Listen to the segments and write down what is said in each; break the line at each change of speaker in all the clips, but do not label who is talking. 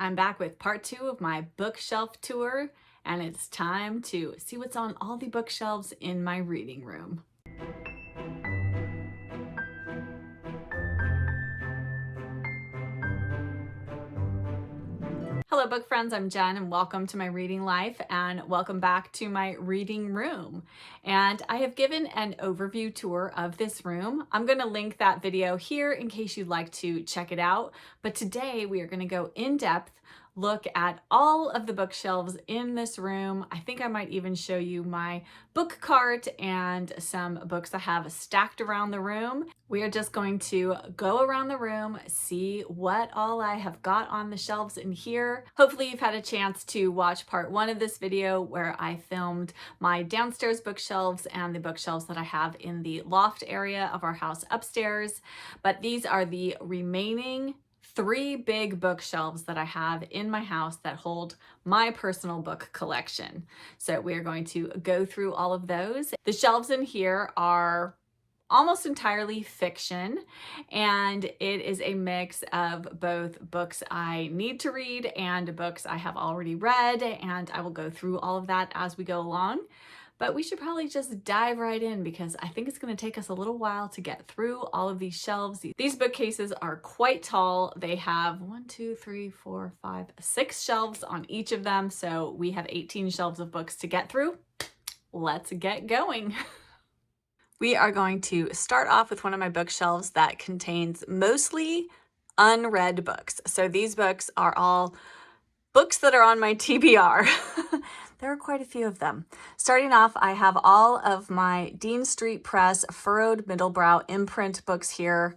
I'm back with part 2 of my bookshelf tour, and it's time to see what's on all the bookshelves in my reading room. Hello book friends, I'm Jen and welcome to my reading life and welcome back to my reading room. And I have given an overview tour of this room. I'm going to link that video here in case you'd like to check it out. But today we are going to go in depth, look at all of the bookshelves in this room. I think I might even show you my book cart and some books I have stacked around the room. We are just going to go around the room, see what all I have got on the shelves in here. Hopefully you've had a chance to watch part 1 of this video where I filmed my downstairs bookshelves and the bookshelves that I have in the loft area of our house upstairs. But these are the remaining 3 big bookshelves that I have in my house that hold my personal book collection. So we're going to go through all of those. The shelves in here are almost entirely fiction, and it is a mix of both books I need to read and books I have already read, and I will go through all of that as we go along. But we should probably just dive right in because I think it's going to take us a little while to get through all of these shelves. These bookcases are quite tall. They have 6 shelves on each of them. So we have 18 shelves of books to get through. Let's get going. We are going to start off with one of my bookshelves that contains mostly unread books. So these books are all books that are on my TBR. There are quite a few of them. Starting off, I have all of my Dean Street Press Furrowed Middlebrow imprint books here.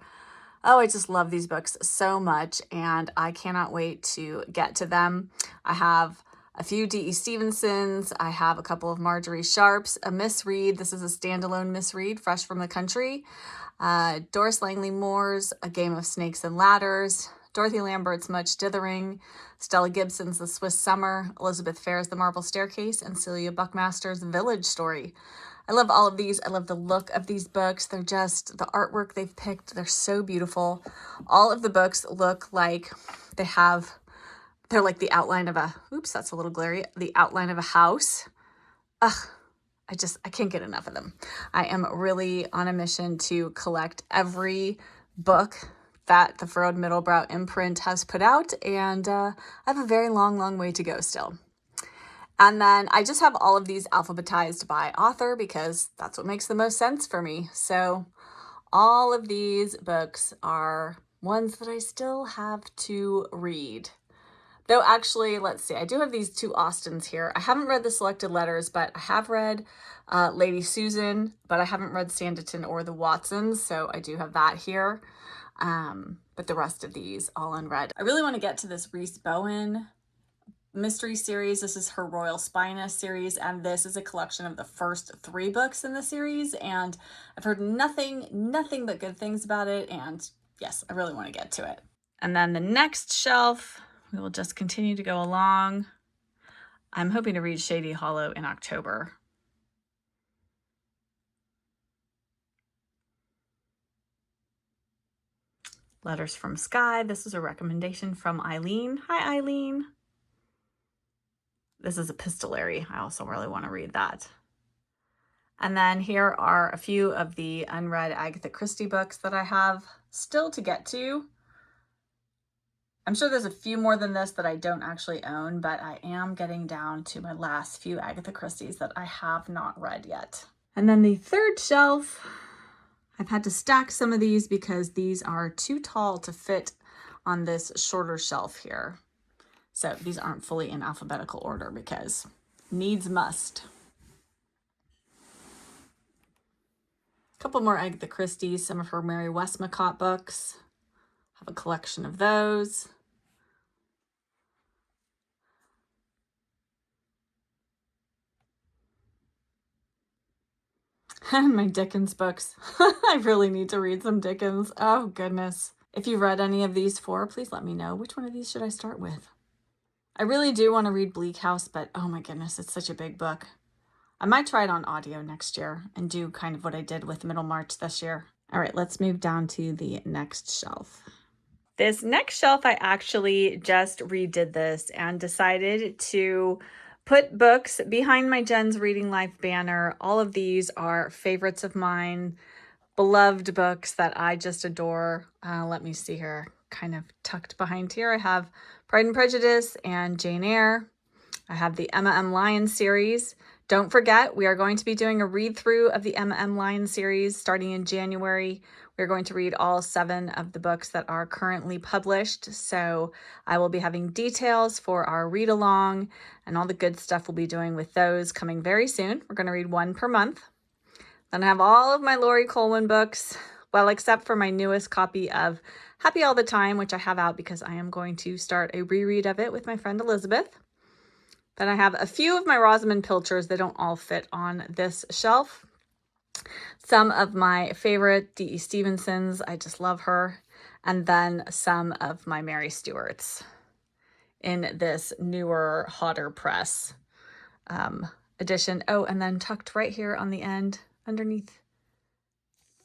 Oh, I just love these books so much, and I cannot wait to get to them. I have a few D.E. Stevensons. I have a couple of Marjorie Sharps, a misread. This is a standalone misread, fresh from the country. Doris Langley Moore's A Game of Snakes and Ladders. Dorothy Lambert's Much Dithering, Stella Gibson's The Swiss Summer, Elizabeth Fair's The Marble Staircase, and Celia Buckmaster's Village Story. I love all of these. I love the look of these books. They're just, the artwork they've picked, they're so beautiful. All of the books look like they're like the outline of a, oops, that's a little glary, the outline of a house. Ugh. I can't get enough of them. I am really on a mission to collect every book that the Furrowed Middlebrow imprint has put out, and I have a very long way to go still. And then I just have all of these alphabetized by author because that's what makes the most sense for me. So all of these books are ones that I still have to read. Though actually, let's see, I do have these 2 Austins here. I haven't read the Selected Letters, but I have read Lady Susan, but I haven't read Sanditon or the Watsons, so I do have that here. But the rest of these all unread. I really want to get to this Reese Bowen mystery series. This is her Royal Spinus series, and this is a collection of the first 3 books in the series, and I've heard nothing but good things about it, and yes, I really want to get to it. And then the next shelf, we will just continue to go along. I'm hoping to read Shady Hollow in October. Letters from Sky. This is a recommendation from Eileen. Hi, Eileen. This is epistolary. I also really want to read that. And then here are a few of the unread Agatha Christie books that I have still to get to. I'm sure there's a few more than this that I don't actually own, but I am getting down to my last few Agatha Christie's that I have not read yet. And then the third shelf, I've had to stack some of these because these are too tall to fit on this shorter shelf here. So these aren't fully in alphabetical order because needs must. A couple more Agatha Christie's, some of her Mary Westmacott books. Have a collection of those. And my Dickens books. I really need to read some Dickens. Oh, goodness. If you've read any of these 4, please let me know. Which one of these should I start with? I really do want to read Bleak House, but oh my goodness, it's such a big book. I might try it on audio next year and do kind of what I did with Middlemarch this year. All right, let's move down to the next shelf. This next shelf, I actually just redid this and decided to put books behind my Jen's Reading Life banner. All of these are favorites of mine, beloved books that I just adore. Let me see here, kind of tucked behind here. I have Pride and Prejudice and Jane Eyre. I have the Emma M. Lyon series. Don't forget, we are going to be doing a read-through of the Emma M. Lyon series starting in January. We're going to read all 7 of the books that are currently published. So I will be having details for our read-along and all the good stuff we'll be doing with those coming very soon. We're going to read 1 per month. Then I have all of my Laurie Coleman books, well, except for my newest copy of Happy All the Time, which I have out because I am going to start a reread of it with my friend Elizabeth. Then I have a few of my Rosamund Pilchers. They don't all fit on this shelf. Some of my favorite D.E. Stevensons. I just love her. And then some of my Mary Stuarts in this newer, hotter press edition. Oh, and then tucked right here on the end, underneath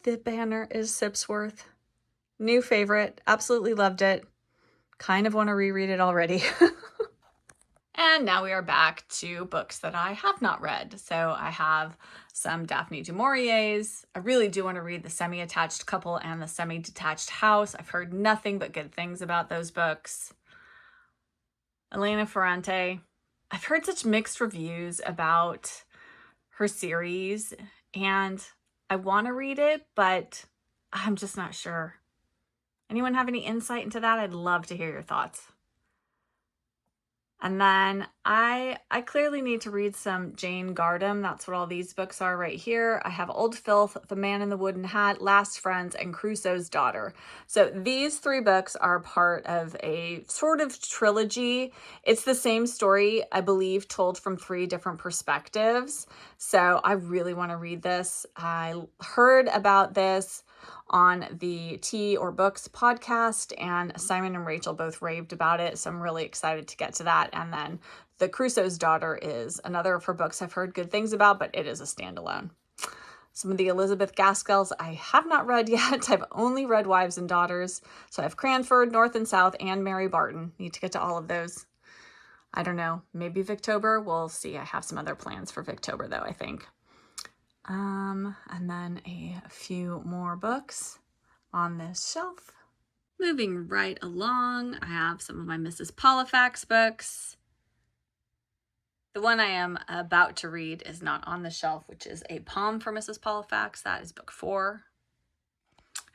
the banner, is Sipsworth. New favorite. Absolutely loved it. Kind of want to reread it already. And now we are back to books that I have not read. So I have some Daphne du Maurier's. I really do want to read The Semi-Attached Couple and The Semi-Detached House. I've heard nothing but good things about those books. Elena Ferrante. I've heard such mixed reviews about her series, and I want to read it, but I'm just not sure. Anyone have any insight into that? I'd love to hear your thoughts. And then I clearly need to read some Jane Gardam. That's what all these books are right here. I have Old Filth, The Man in the Wooden Hat, Last Friends, and Crusoe's Daughter. So these 3 books are part of a sort of trilogy. It's the same story, I believe, told from 3 different perspectives. So I really want to read this. I heard about this on the Tea or Books podcast, and Simon and Rachel both raved about it, so I'm really excited to get to that. And then The Crusoe's Daughter is another of her books I've heard good things about, but it is a standalone. Some of the Elizabeth Gaskells I have not read yet. I've only read Wives and Daughters. So I have Cranford, North and South, and Mary Barton. Need to get to all of those. I don't know, maybe Victober. We'll see. I have some other plans for Victober though, I think. And then a few more books on this shelf. Moving right along, I have some of my Mrs. Polifax books. The one I am about to read is not on the shelf, which is A Palm for Mrs. Polifax. That is book 4.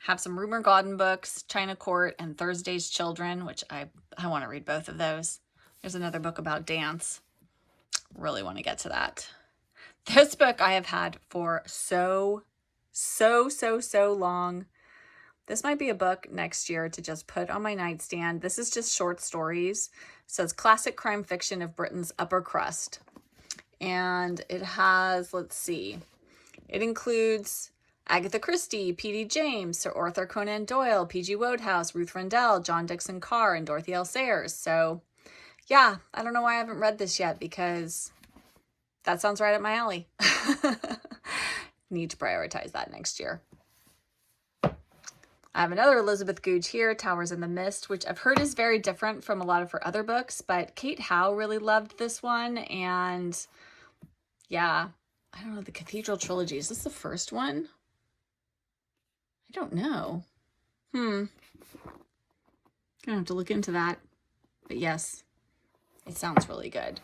Have some Rumer Godden books, China Court and Thursday's Children, which I want to read both of those. There's another book about dance. Really want to get to that. This book I have had for so long. This might be a book next year to just put on my nightstand. This is just short stories. So it's classic crime fiction of Britain's upper crust. And it has, let's see, it includes Agatha Christie, P.D. James, Sir Arthur Conan Doyle, P.G. Wodehouse, Ruth Rendell, John Dixon Carr, and Dorothy L. Sayers. So yeah, I don't know why I haven't read this yet, because that sounds right up my alley. Need to prioritize that next year. I have another Elizabeth Googe here, Towers in the Mist, which I've heard is very different from a lot of her other books, but Kate Howe really loved this one. And yeah, I don't know, the Cathedral Trilogy. Is this the first one? I don't know. Gonna have to look into that. But yes, it sounds really good.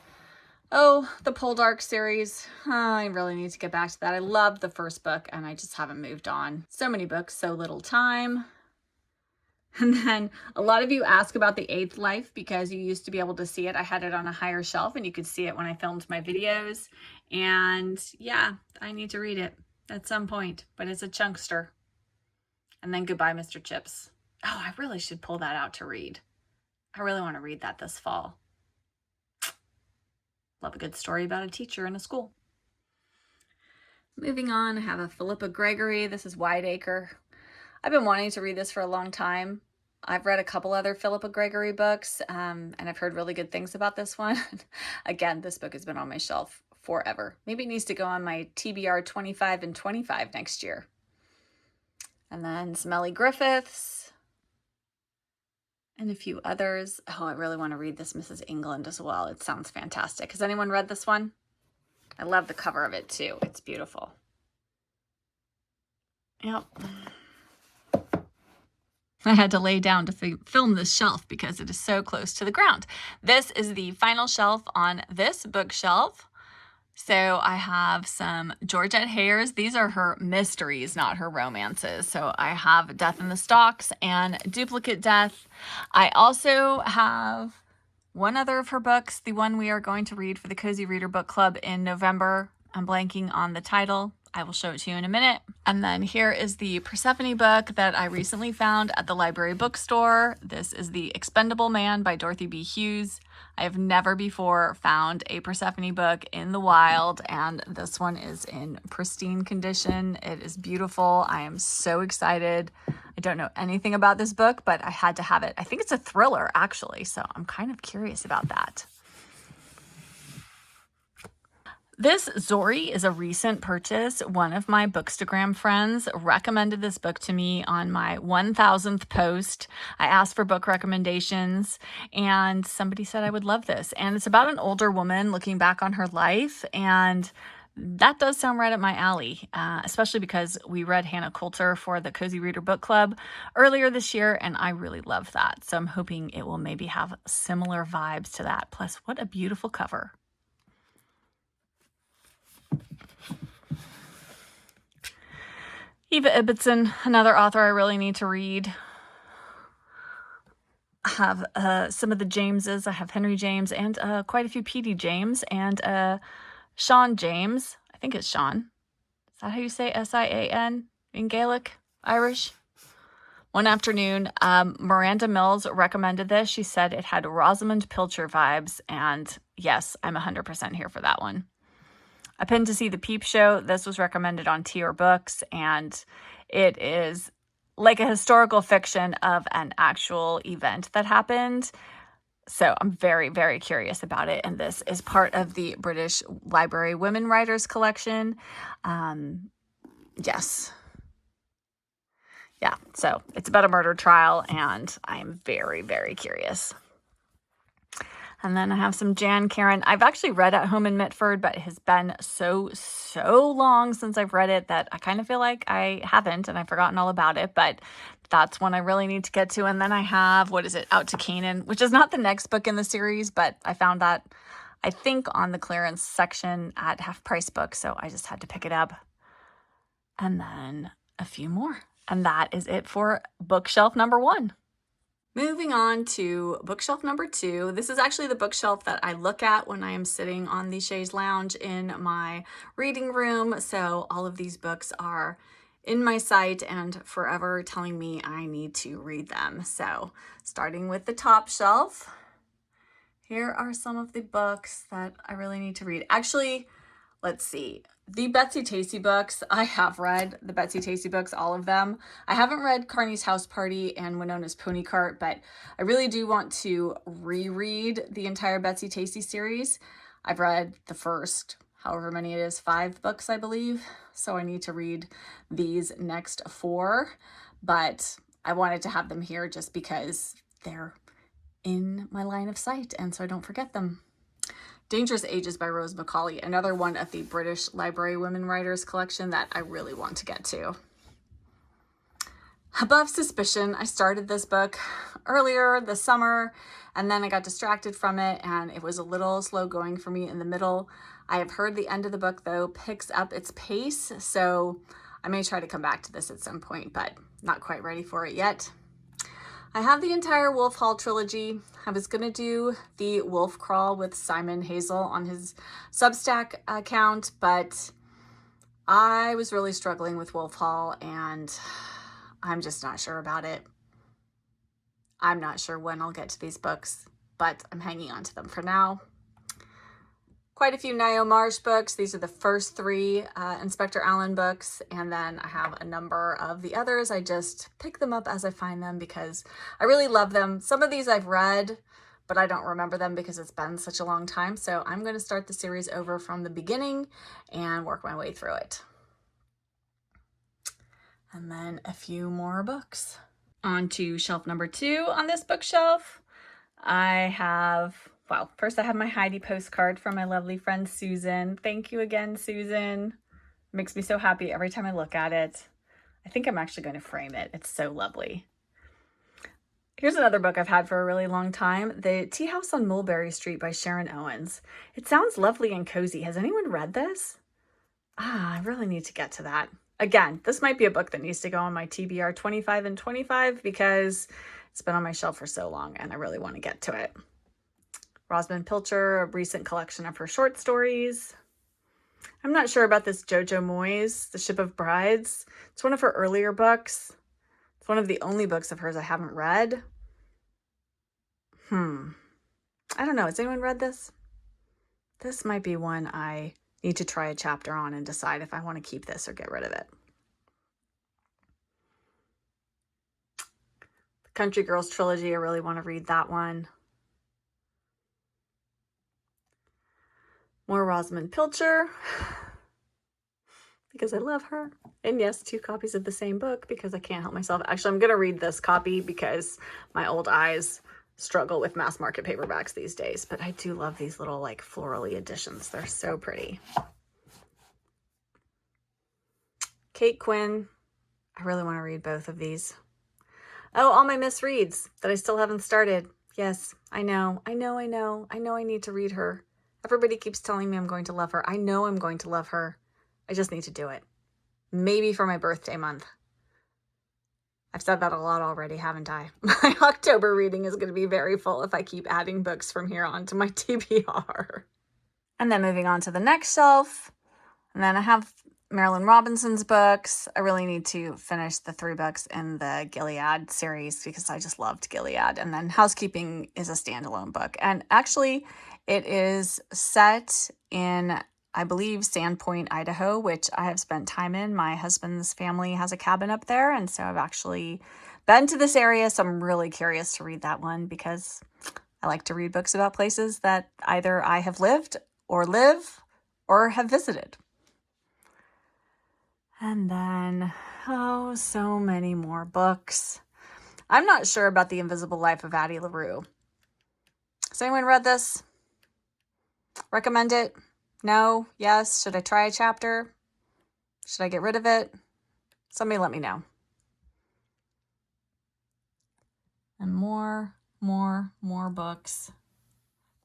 Oh, the Poldark series. I really need to get back to that. I loved the first book and I just haven't moved on. So many books, so little time. And then a lot of you ask about The Eighth Life because you used to be able to see it. I had it on a higher shelf and you could see it when I filmed my videos. And yeah, I need to read it at some point, but it's a chunkster. And then Goodbye, Mr. Chips. Oh, I really should pull that out to read. I really want to read that this fall. Love a good story about a teacher in a school. Moving on, I have a Philippa Gregory. This is Wideacre. I've been wanting to read this for a long time. I've read a couple other Philippa Gregory books, and I've heard really good things about this one. Again, this book has been on my shelf forever. Maybe it needs to go on my TBR 25 and 25 next year. And then some Ellie Griffiths. and a few others. Oh, I really want to read this Mrs. England as well. It sounds fantastic. Has anyone read this one? I love the cover of it too. It's beautiful. Yep. I had to lay down to film this shelf because it is so close to the ground. This is the final shelf on this bookshelf. So I have some Georgette Hayes. These are her mysteries, not her romances. So I have Death in the Stalks and Duplicate Death. I also have one other of her books, the one we are going to read for the Cozy Reader Book Club in November. I'm blanking on the title. I will show it to you in a minute. And then here is the Persephone book that I recently found at the library bookstore. This is The Expendable Man by Dorothy B. Hughes. I have never before found a Persephone book in the wild, and this one is in pristine condition. It is beautiful. I am so excited. I don't know anything about this book, but I had to have it. I think it's a thriller, actually, so I'm kind of curious about that. This Zori is a recent purchase. One of my Bookstagram friends recommended this book to me on my 1000th post. I asked for book recommendations and somebody said I would love this. And it's about an older woman looking back on her life, and that does sound right up my alley, especially because we read Hannah Coulter for the Cozy Reader Book Club earlier this year, and I really love that. So I'm hoping it will maybe have similar vibes to that. Plus, what a beautiful cover. Eva Ibbotson, another author I really need to read. I have some of the Jameses. I have Henry James and quite a few P.D. James and Sean James. I think it's Sean. Is that how you say S-I-A-N in Gaelic, Irish? One afternoon, Miranda Mills recommended this. She said it had Rosamund Pilcher vibes, and yes, I'm 100% here for that one. I pinned to see The Peep Show. This was recommended on TBR Books, and it is like a historical fiction of an actual event that happened. So I'm very, very curious about it. And this is part of the British Library Women Writers Collection. Yes. Yeah, so it's about a murder trial, and I'm very, very curious. And then I have some Jan Karen. I've actually read At Home in Mitford, but it has been so long since I've read it that I kind of feel like I haven't, and I've forgotten all about it, but that's one I really need to get to. And then I have, what is it, Out to Canaan, which is not the next book in the series, but I found that, I think, on the clearance section at Half Price Books, so I just had to pick it up. And then a few more. And that is it for bookshelf number 1. Moving on to bookshelf number 2. This is actually the bookshelf that I look at when I am sitting on the chaise lounge in my reading room. So all of these books are in my sight and forever telling me I need to read them. So starting with the top shelf, here are some of the books that I really need to read. Actually, let's see. The Betsy Tacy books, I have read the Betsy Tacy books, all of them. I haven't read Carney's House Party and Winona's Pony Cart, but I really do want to reread the entire Betsy Tacy series. I've read the first, however many it is, 5 books, I believe. So I need to read these next 4, but I wanted to have them here just because they're in my line of sight, and so I don't forget them. Dangerous Ages by Rose Macaulay, another one of the British Library Women Writers collection that I really want to get to. Above Suspicion, I started this book earlier this summer, and then I got distracted from it, and it was a little slow going for me in the middle. I have heard the end of the book, though, picks up its pace, so I may try to come back to this at some point, but not quite ready for it yet. I have the entire Wolf Hall trilogy. I was going to do the Wolf Crawl with Simon Hazel on his Substack account, but I was really struggling with Wolf Hall, and I'm just not sure about it. I'm not sure when I'll get to these books, but I'm hanging on to them for now. Quite a few Nio Marsh books. These are the first 3 Inspector Allen books, and then I have a number of the others. I just pick them up as I find them because I really love them. Some of these I've read, but I don't remember them because it's been such a long time. So I'm going to start the series over from the beginning and work my way through it. And then a few more books. On to shelf number 2 on this bookshelf. I have, well, first I have my Heidi postcard from my lovely friend Susan. Thank you again, Susan. It makes me so happy every time I look at it. I think I'm actually going to frame it. It's so lovely. Here's another book I've had for a really long time, The Tea House on Mulberry Street by Sharon Owens. It sounds lovely and cozy. Has anyone read this? I really need to get to that. Again, this might be a book that needs to go on my TBR 25 and 25 because it's been on my shelf for so long and I really want to get to it. Rosamund Pilcher, a recent collection of her short stories. I'm not sure about this Jojo Moyes, The Ship of Brides. It's one of her earlier books. It's one of the only books of hers I haven't read. I don't know. Has anyone read this? This might be one I need to try a chapter on and decide if I want to keep this or get rid of it. The Country Girls trilogy, I really want to read that one. More Rosamund Pilcher, because I love her. And yes, 2 copies of the same book because I can't help myself. Actually, I'm going to read this copy because my old eyes struggle with mass market paperbacks these days. But I do love these little like florally editions. They're so pretty. Kate Quinn. I really want to read both of these. Oh, all my misreads that I still haven't started. Yes, I know. I need to read her. Everybody keeps telling me I'm going to love her. I know I'm going to love her. I just need to do it. Maybe for my birthday month. I've said that a lot already, haven't I? My October reading is going to be very full if I keep adding books from here on to my TBR. And then moving on to the next shelf. And then I have Marilyn Robinson's books. I really need to finish the 3 books in the Gilead series because I just loved Gilead. And then Housekeeping is a standalone book. And actually, it is set in, I believe, Sandpoint, Idaho, which I have spent time in. My husband's family has a cabin up there, and so I've actually been to this area, so I'm really curious to read that one because I like to read books about places that either I have lived or live or have visited. And then, oh, so many more books. I'm not sure about The Invisible Life of Addie LaRue. Has anyone read this? Recommend it? No? Yes? Should I try a chapter? Should I get rid of it? Somebody let me know. And more books.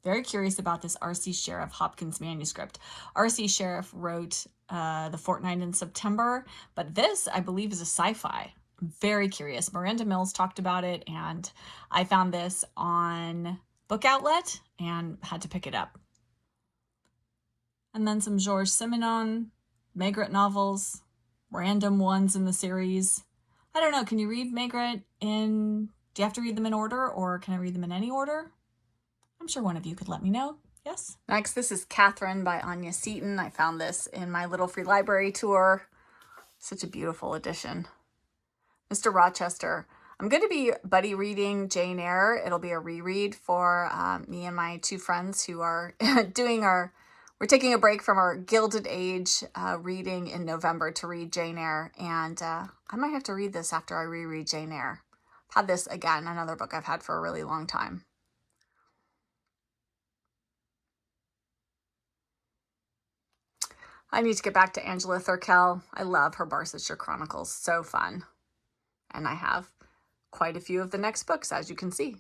Very curious about this R.C. Sheriff Hopkins manuscript. R.C. Sheriff wrote The Fortnight in September, but this, I believe, is a sci-fi. I'm very curious. Miranda Mills talked about it, and I found this on Book Outlet and had to pick it up. And then some Georges Simenon, Maigret novels, random ones in the series. I don't know, can you read Maigret do you have to read them in order, or can I read them in any order? I'm sure one of you could let me know. Yes? Next, this is Catherine by Anya Seton. I found this in my little free library tour. Such a beautiful edition. Mr. Rochester. I'm going to be buddy reading Jane Eyre. It'll be a reread for me and my 2 friends who are we're taking a break from our Gilded Age reading in November to read Jane Eyre. And I might have to read this after I reread Jane Eyre. I've had this, again, another book I've had for a really long time. I need to get back to Angela Thurkell. I love her Barsetshire Chronicles. So fun. And I have quite a few of the next books, as you can see.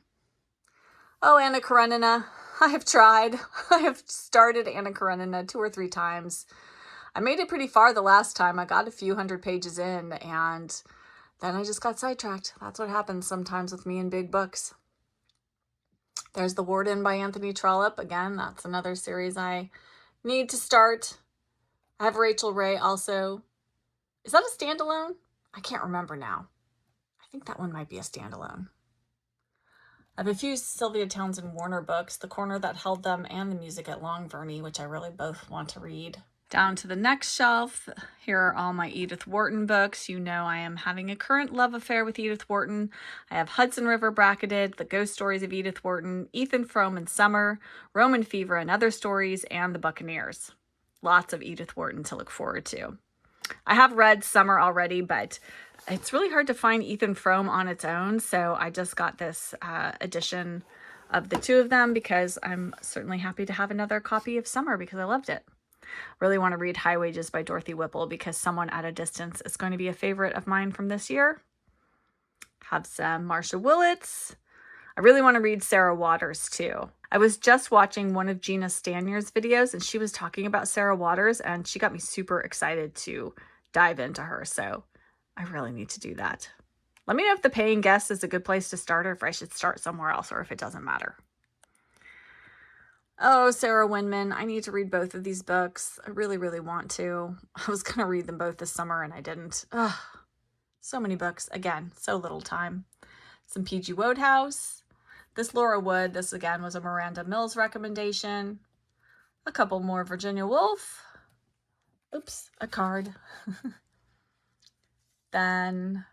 Oh, Anna Karenina. I have tried. I have started Anna Karenina 2 or 3 times. I made it pretty far the last time. I got a few hundred pages in, and then I just got sidetracked. That's what happens sometimes with me in big books. There's The Warden by Anthony Trollope. Again, that's another series I need to start. I have Rachel Ray also. Is that a standalone? I can't remember now. I think that one might be a standalone. I have a few Sylvia Townsend Warner books, The Corner That Held Them and The Music at Long Verney, which I really both want to read. Down to the next shelf, here are all my Edith Wharton books. You know I am having a current love affair with Edith Wharton. I have Hudson River bracketed, The Ghost Stories of Edith Wharton, Ethan Frome and Summer, Roman Fever and Other Stories, and The Buccaneers. Lots of Edith Wharton to look forward to. I have read Summer already, but it's really hard to find Ethan Frome on its own. So I just got this edition of the two of them because I'm certainly happy to have another copy of Summer because I loved it. Really want to read High Wages by Dorothy Whipple because Someone at a Distance is going to be a favorite of mine from this year. Have some Marsha Willits. I really want to read Sarah Waters too. I was just watching one of Gina Stanyer's videos and she was talking about Sarah Waters and she got me super excited to dive into her. So I really need to do that. Let me know if The Paying Guest is a good place to start or if I should start somewhere else or if it doesn't matter. Oh, Sarah Winman. I need to read both of these books. I really, really want to. I was going to read them both this summer and I didn't. Ugh, so many books. Again, so little time. Some P.G. Wodehouse. This Laura Wood. This, again, was a Miranda Mills recommendation. A couple more Virginia Woolf. Oops, a card. Then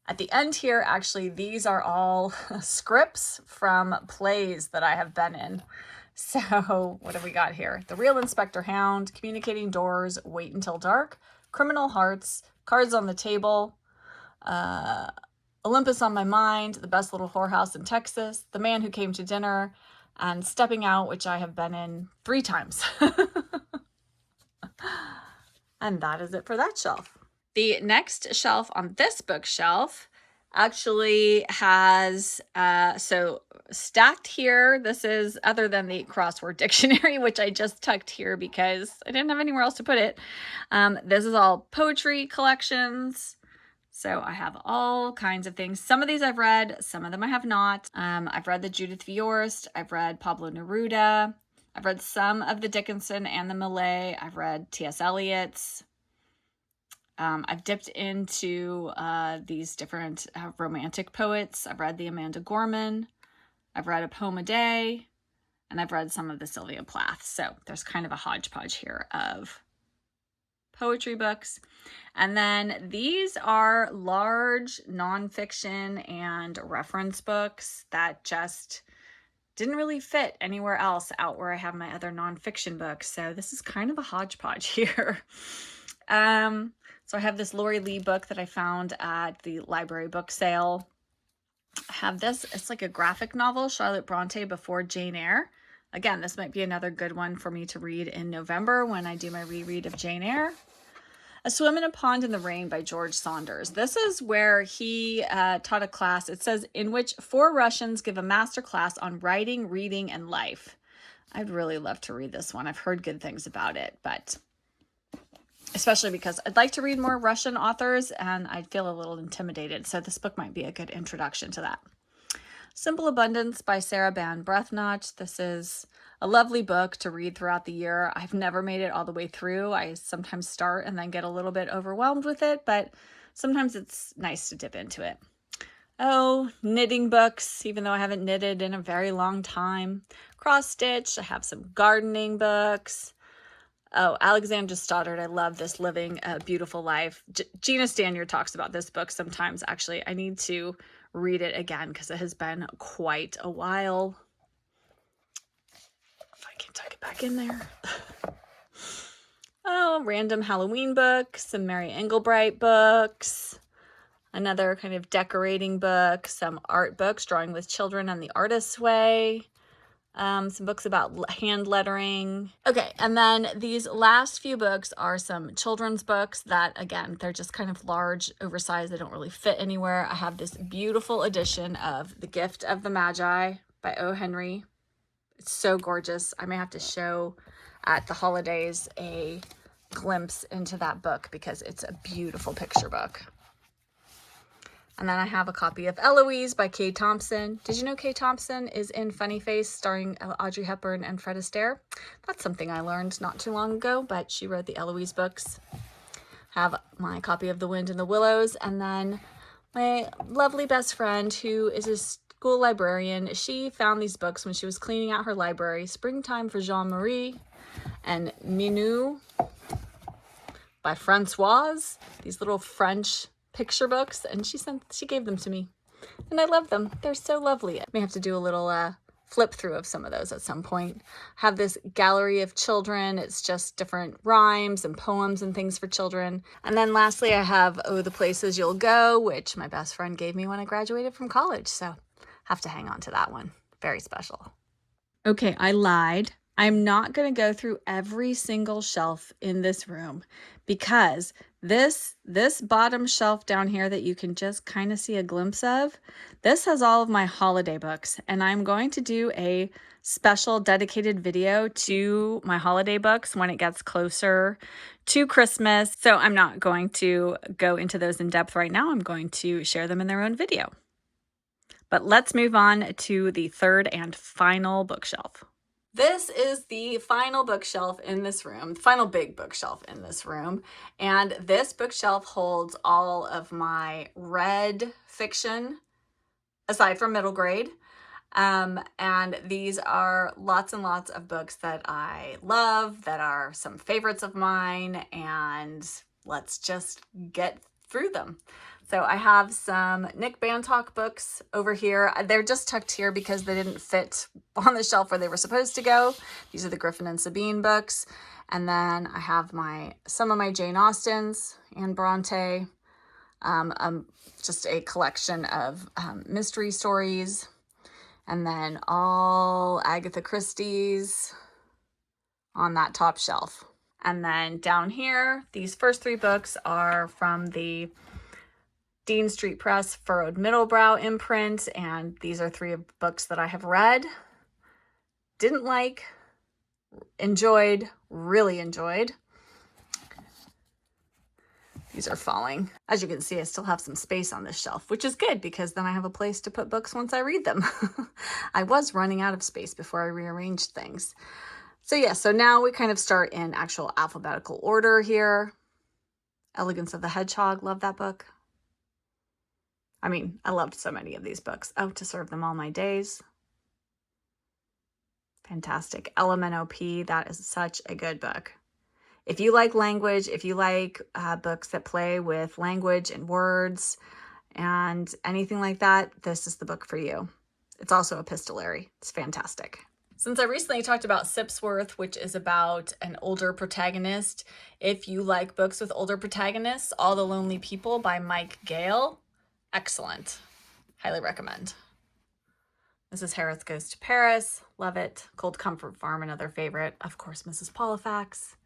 at the end here, actually, these are all scripts from plays that I have been in. So what have we got here? The Real Inspector Hound, Communicating Doors, Wait Until Dark, Criminal Hearts, Cards on the Table, Olympus on My Mind, The Best Little Whorehouse in Texas, The Man Who Came to Dinner, and Stepping Out, which I have been in 3 times. And that is it for that shelf. The next shelf on this bookshelf actually has, so stacked here, this is, other than the crossword dictionary, which I just tucked here because I didn't have anywhere else to put it. This is all poetry collections. So I have all kinds of things. Some of these I've read, some of them I have not. I've read the Judith Viorst, I've read Pablo Neruda, I've read some of the Dickinson and the Millay, I've read T.S. Eliot's. I've dipped into these different romantic poets. I've read the Amanda Gorman. I've read a poem a day. And I've read some of the Sylvia Plath. So there's kind of a hodgepodge here of poetry books. And then these are large nonfiction and reference books that just didn't really fit anywhere else out where I have my other nonfiction books. So this is kind of a hodgepodge here. So I have this Lori Lee book that I found at the library book sale. I have this, it's like a graphic novel, Charlotte Bronte Before Jane Eyre. Again, this might be another good one for me to read in November when I do my reread of Jane Eyre. A Swim in a Pond in the Rain by George Saunders. This is where he taught a class, it says, in which 4 Russians give a master class on writing, reading, and life. I'd really love to read this one. I've heard good things about it, but especially because I'd like to read more Russian authors and I'd feel a little intimidated. So this book might be a good introduction to that. Simple Abundance by Sarah Ban Breathnach. This is a lovely book to read throughout the year. I've never made it all the way through. I sometimes start and then get a little bit overwhelmed with it, but sometimes it's nice to dip into it. Oh, knitting books, even though I haven't knitted in a very long time. Cross stitch. I have some gardening books. Oh, Alexandra Stoddard. I love this, Living a Beautiful Life. Gina Stanyer talks about this book sometimes. Actually, I need to read it again because it has been quite a while. If I can tuck it back in there. Oh, random Halloween books, some Mary Engelbright books, another kind of decorating book, some art books, Drawing with Children and the Artist's Way. Some books about hand lettering. Okay, and then these last few books are some children's books that, again, they're just kind of large, oversized. They don't really fit anywhere. I have this beautiful edition of The Gift of the Magi by O. Henry. It's so gorgeous. I may have to show at the holidays a glimpse into that book because it's a beautiful picture book. And then I have a copy of Eloise by Kay Thompson. Did you know Kay Thompson is in Funny Face starring Audrey Hepburn and Fred Astaire? That's something I learned not too long ago, but she wrote the Eloise books. Have my copy of The Wind in the Willows. And then my lovely best friend who is a school librarian, she found these books when she was cleaning out her library. Springtime for Jean-Marie and Minou by Françoise. These little French picture books, and she gave them to me and I love them. They're so lovely. I may have to do a little flip through of some of those at some point. Have this gallery of children. It's just different rhymes and poems and things for children. And then lastly, I have Oh, the Places You'll Go, which my best friend gave me when I graduated from college. So have to hang on to that one. Very special. Okay, I lied. I'm not going to go through every single shelf in this room because this bottom shelf down here that you can just kind of see a glimpse of, this has all of my holiday books, and I'm going to do a special dedicated video to my holiday books when it gets closer to Christmas. So I'm not going to go into those in depth right now. I'm going to share them in their own video. But let's move on to the third and final bookshelf. This is the final bookshelf in this room, the final big bookshelf in this room. And this bookshelf holds all of my read fiction, aside from middle grade. And these are lots and lots of books that I love, that are some favorites of mine, and let's just get through them. So I have some Nick Bantock books over here. They're just tucked here because they didn't fit on the shelf where they were supposed to go. These are the Griffin and Sabine books. And then I have some of my Jane Austens, Anne Bronte, just a collection of mystery stories. And then all Agatha Christie's on that top shelf. And then down here, these first three books are from the Dean Street Press Furrowed Middlebrow imprint, and these are three books that I have read, didn't like, enjoyed, really enjoyed. These are falling. As you can see, I still have some space on this shelf, which is good because then I have a place to put books once I read them. I was running out of space before I rearranged things. So yeah, so now we kind of start in actual alphabetical order here. Elegance of the Hedgehog, love that book. I mean, I loved so many of these books. Oh, To Serve Them All My Days. Fantastic. LMNOP, that is such a good book. If you like language, if you like books that play with language and words and anything like that, this is the book for you. It's also epistolary. It's fantastic. Since I recently talked about Sipsworth, which is about an older protagonist, if you like books with older protagonists, All the Lonely People by Mike Gale, excellent. Highly recommend. Mrs. Harris Goes to Paris. Love it. Cold Comfort Farm, another favorite. Of course, Mrs. Polifax.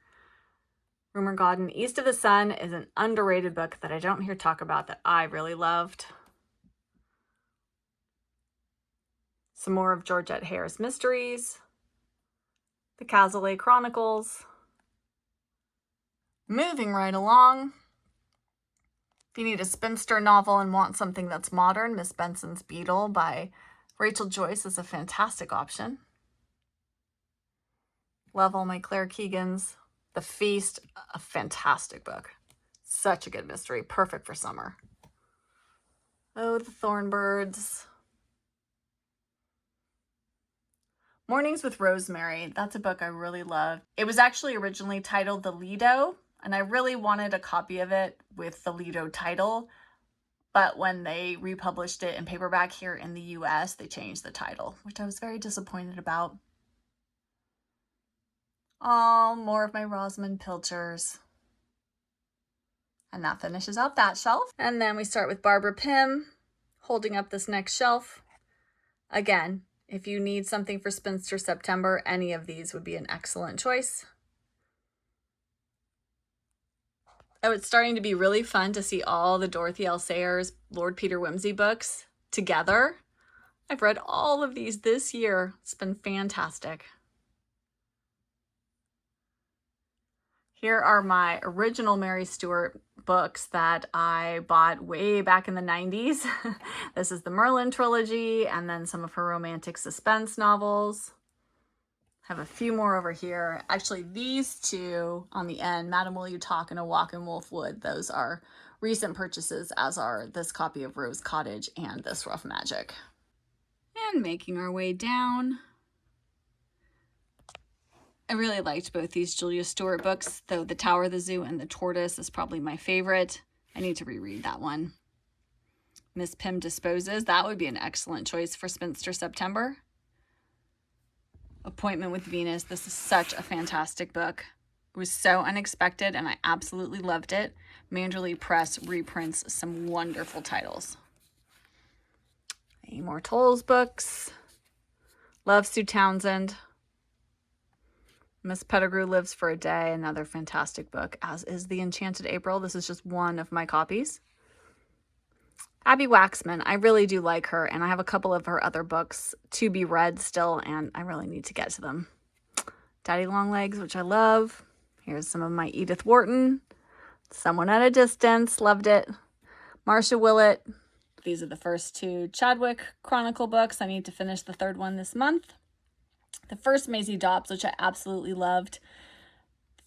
Rumor Garden. East of the Sun is an underrated book that I don't hear talk about that I really loved. Some more of Georgette Harris Mysteries. The Cazalet Chronicles. Moving right along. If you need a spinster novel and want something that's modern, Miss Benson's Beetle by Rachel Joyce is a fantastic option. Love all my Claire Keegans. The Feast, a fantastic book. Such a good mystery, perfect for summer. Oh, the Thornbirds. Mornings with Rosemary, that's a book I really loved. It was actually originally titled The Lido, and I really wanted a copy of it with the Lido title, but when they republished it in paperback here in the US, they changed the title, which I was very disappointed about. Oh, more of my Rosamund Pilchers. And that finishes out that shelf. And then we start with Barbara Pym, holding up this next shelf. Again, if you need something for Spinster September, any of these would be an excellent choice. Oh, it's starting to be really fun to see all the Dorothy L. Sayers, Lord Peter Wimsey books together. I've read all of these this year. It's been fantastic. Here are my original Mary Stuart books that I bought way back in the 90s. This is the Merlin trilogy and then some of her romantic suspense novels. Have a few more over here. Actually, these two on the end, Madam Will You Talk and A Walk in Wolfwood, those are recent purchases, as are this copy of Rose Cottage and this Rough Magic. And making our way down. I really liked both these Julia Stewart books, though The Tower, the Zoo, and the Tortoise is probably my favorite. I need to reread that one. Miss Pym Disposes, that would be an excellent choice for Spinster September. Appointment with Venus. This is such a fantastic book. It was so unexpected and I absolutely loved it. Manderley Press reprints some wonderful titles. Any more Tolles books? Love Sue Townsend. Miss Pettigrew Lives for a Day, another fantastic book, as is The Enchanted April. This is just one of my copies. Abby Waxman, I really do like her, and I have a couple of her other books to be read still, and I really need to get to them. Daddy Longlegs, which I love. Here's some of my Edith Wharton. Someone at a Distance, loved it. Marcia Willett. These are the first two Chadwick Chronicle books. I need to finish the third one this month. The first Maisie Dobbs, which I absolutely loved.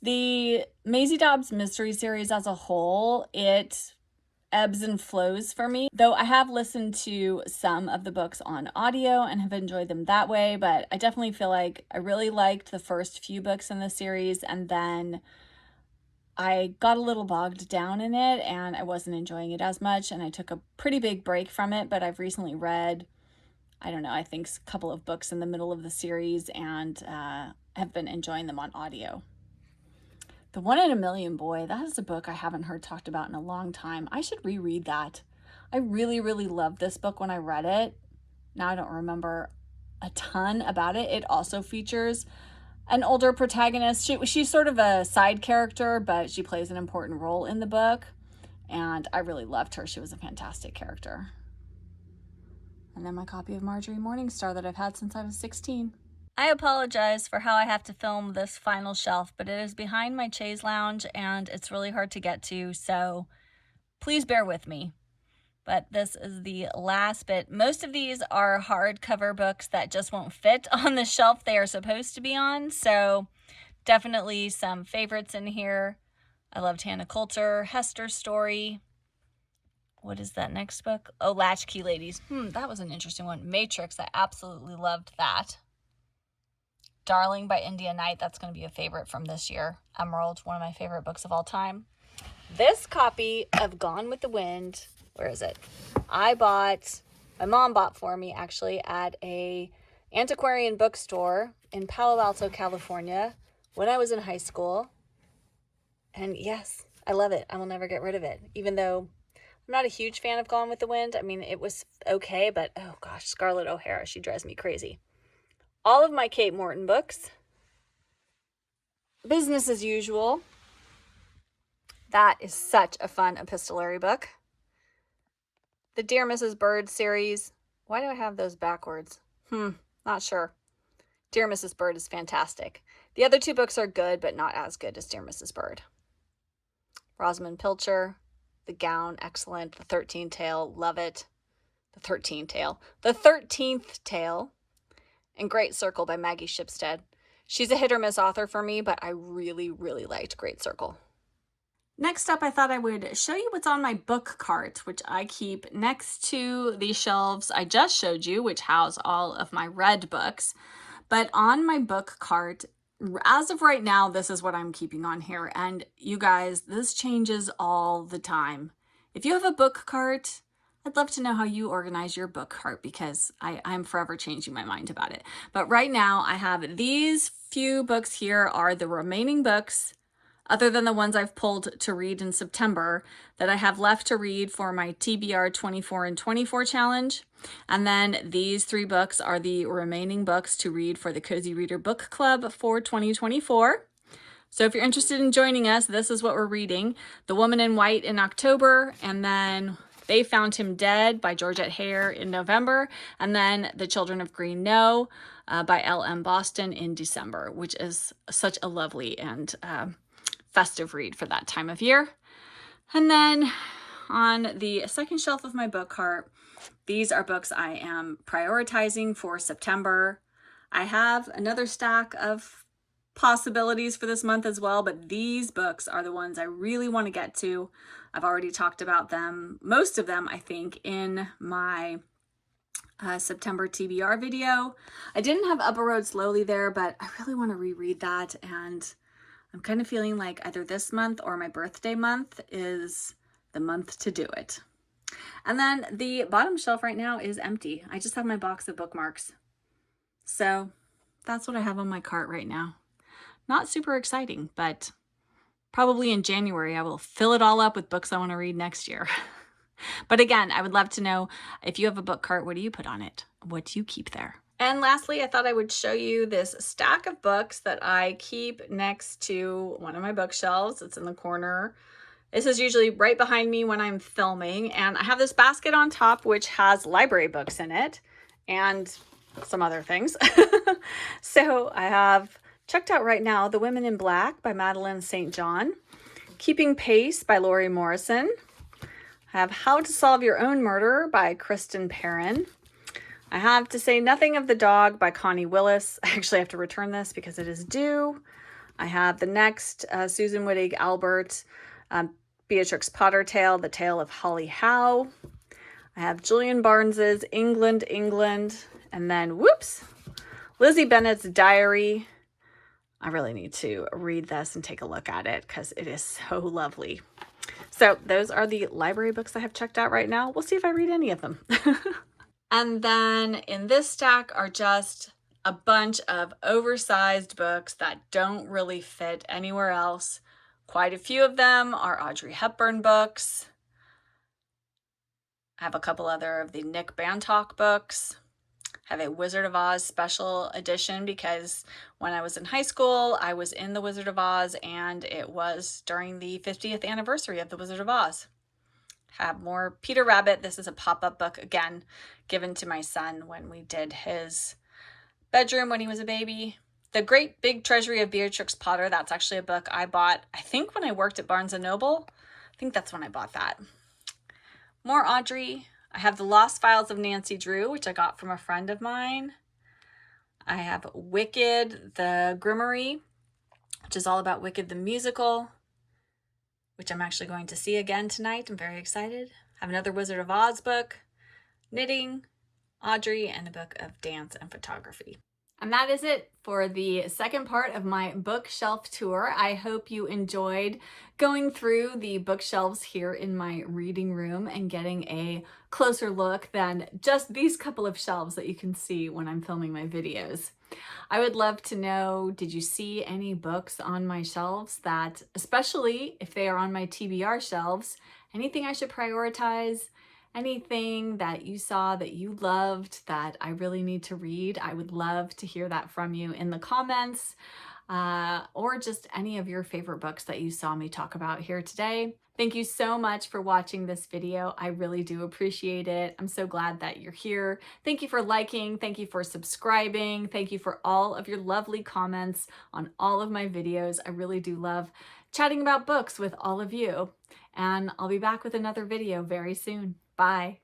The Maisie Dobbs mystery series as a whole, it ebbs and flows for me. Though I have listened to some of the books on audio and have enjoyed them that way, but I definitely feel like I really liked the first few books in the series, and then I got a little bogged down in it and I wasn't enjoying it as much, and I took a pretty big break from it. But I've recently read, I don't know, I think a couple of books in the middle of the series, and have been enjoying them on audio. The One in a Million Boy, that is a book I haven't heard talked about in a long time. I should reread that. I really, really loved this book when I read it. Now I don't remember a ton about it. It also features an older protagonist. She's sort of a side character, but she plays an important role in the book. And I really loved her. She was a fantastic character. And then my copy of Marjorie Morningstar that I've had since I was 16. I apologize for how I have to film this final shelf, but it is behind my chaise lounge and it's really hard to get to, so please bear with me. But this is the last bit. Most of these are hardcover books that just won't fit on the shelf they are supposed to be on, so definitely some favorites in here. I loved Hannah Coulter, Hester's Story. What is that next book? Oh, Latchkey Ladies. That was an interesting one. Matrix, I absolutely loved that. Darling by India Knight, that's going to be a favorite from this year. Emerald, one of my favorite books of all time. This copy of Gone with the Wind, where is it? My mom bought for me actually at a antiquarian bookstore in Palo Alto, California when I was in high school. And yes, I love it. I will never get rid of it. Even though I'm not a huge fan of Gone with the Wind. I mean, it was okay, but oh gosh, Scarlett O'Hara, she drives me crazy. All of my Kate Morton books. Business as Usual. That is such a fun epistolary book. The Dear Mrs. Bird series. Why do I have those backwards? Not sure. Dear Mrs. Bird is fantastic. The other two books are good, but not as good as Dear Mrs. Bird. Rosamund Pilcher. The Gown, excellent. The 13th Tale, love it. The 13th Tale. And Great Circle by Maggie Shipstead. She's a hit or miss author for me, but I really, really liked Great Circle. Next up, I thought I would show you what's on my book cart, which I keep next to the shelves I just showed you, which house all of my read books. But on my book cart, as of right now, this is what I'm keeping on here. And you guys, this changes all the time. If you have a book cart, I'd love to know how you organize your book cart, because I'm forever changing my mind about it. But right now I have these few books here are the remaining books, other than the ones I've pulled to read in September, that I have left to read for my TBR 24 and 24 challenge. And then these three books are the remaining books to read for the Cozy Reader Book Club for 2024. So if you're interested in joining us, this is what we're reading. The Woman in White in October, and then They Found Him Dead by Georgette Heyer in November, and then The Children of Green Know by L.M. Boston in December, which is such a lovely and festive read for that time of year. And then on the second shelf of my book cart, these are books I am prioritizing for September. I have another stack of possibilities for this month as well, but these books are the ones I really want to get to. I've already talked about them, most of them, I think, in my September TBR video. I didn't have Up a Road Slowly there, but I really want to reread that, and I'm kind of feeling like either this month or my birthday month is the month to do it. And then the bottom shelf right now is empty. I just have my box of bookmarks. So that's what I have on my cart right now. Not super exciting, but probably in January I will fill it all up with books I want to read next year. But again, I would love to know if you have a book cart, what do you put on it? What do you keep there? And lastly, I thought I would show you this stack of books that I keep next to one of my bookshelves. It's in the corner. This is usually right behind me when I'm filming, and I have this basket on top which has library books in it and some other things. So I have checked out right now The Women in Black by Madeline St. John, Keeping Pace by Lori Morrison. I have How to Solve Your Own Murder by Kristen Perrin. I have To Say Nothing of the Dog by Connie Willis. I actually have to return this because it is due. I have the next Susan Wittig Albert, Beatrix Potter Tale, The Tale of Holly Howe. I have Julian Barnes's England, England, and then, whoops, Lizzie Bennett's Diary. I really need to read this and take a look at it because it is so lovely. So those are the library books I have checked out right now. We'll see if I read any of them. And then in this stack are just a bunch of oversized books that don't really fit anywhere else. Quite a few of them are Audrey Hepburn books. I have a couple other of the Nick Bantock books. I have a Wizard of Oz special edition because when I was in high school, I was in the Wizard of Oz, and it was during the 50th anniversary of the Wizard of Oz. Have more Peter Rabbit. This is a pop-up book, again, given to my son when we did his bedroom when he was a baby. The Great Big Treasury of Beatrix Potter, that's actually a book I bought, I think when I worked at Barnes & Noble. I think that's when I bought that. More Audrey. I have The Lost Files of Nancy Drew, which I got from a friend of mine. I have Wicked, the Grimoire, which is all about Wicked the musical, which I'm actually going to see again tonight. I'm very excited. I have another Wizard of Oz book, Knitting, Audrey, and a book of dance and photography. And that is it for the second part of my bookshelf tour. I hope you enjoyed going through the bookshelves here in my reading room and getting a closer look than just these couple of shelves that you can see when I'm filming my videos. I would love to know, did you see any books on my shelves that, especially if they are on my TBR shelves, anything I should prioritize? Anything that you saw that you loved that I really need to read? I would love to hear that from you in the comments, or just any of your favorite books that you saw me talk about here today. Thank you so much for watching this video. I really do appreciate it. I'm so glad that you're here. Thank you for liking. Thank you for subscribing. Thank you for all of your lovely comments on all of my videos. I really do love chatting about books with all of you. And I'll be back with another video very soon. Bye.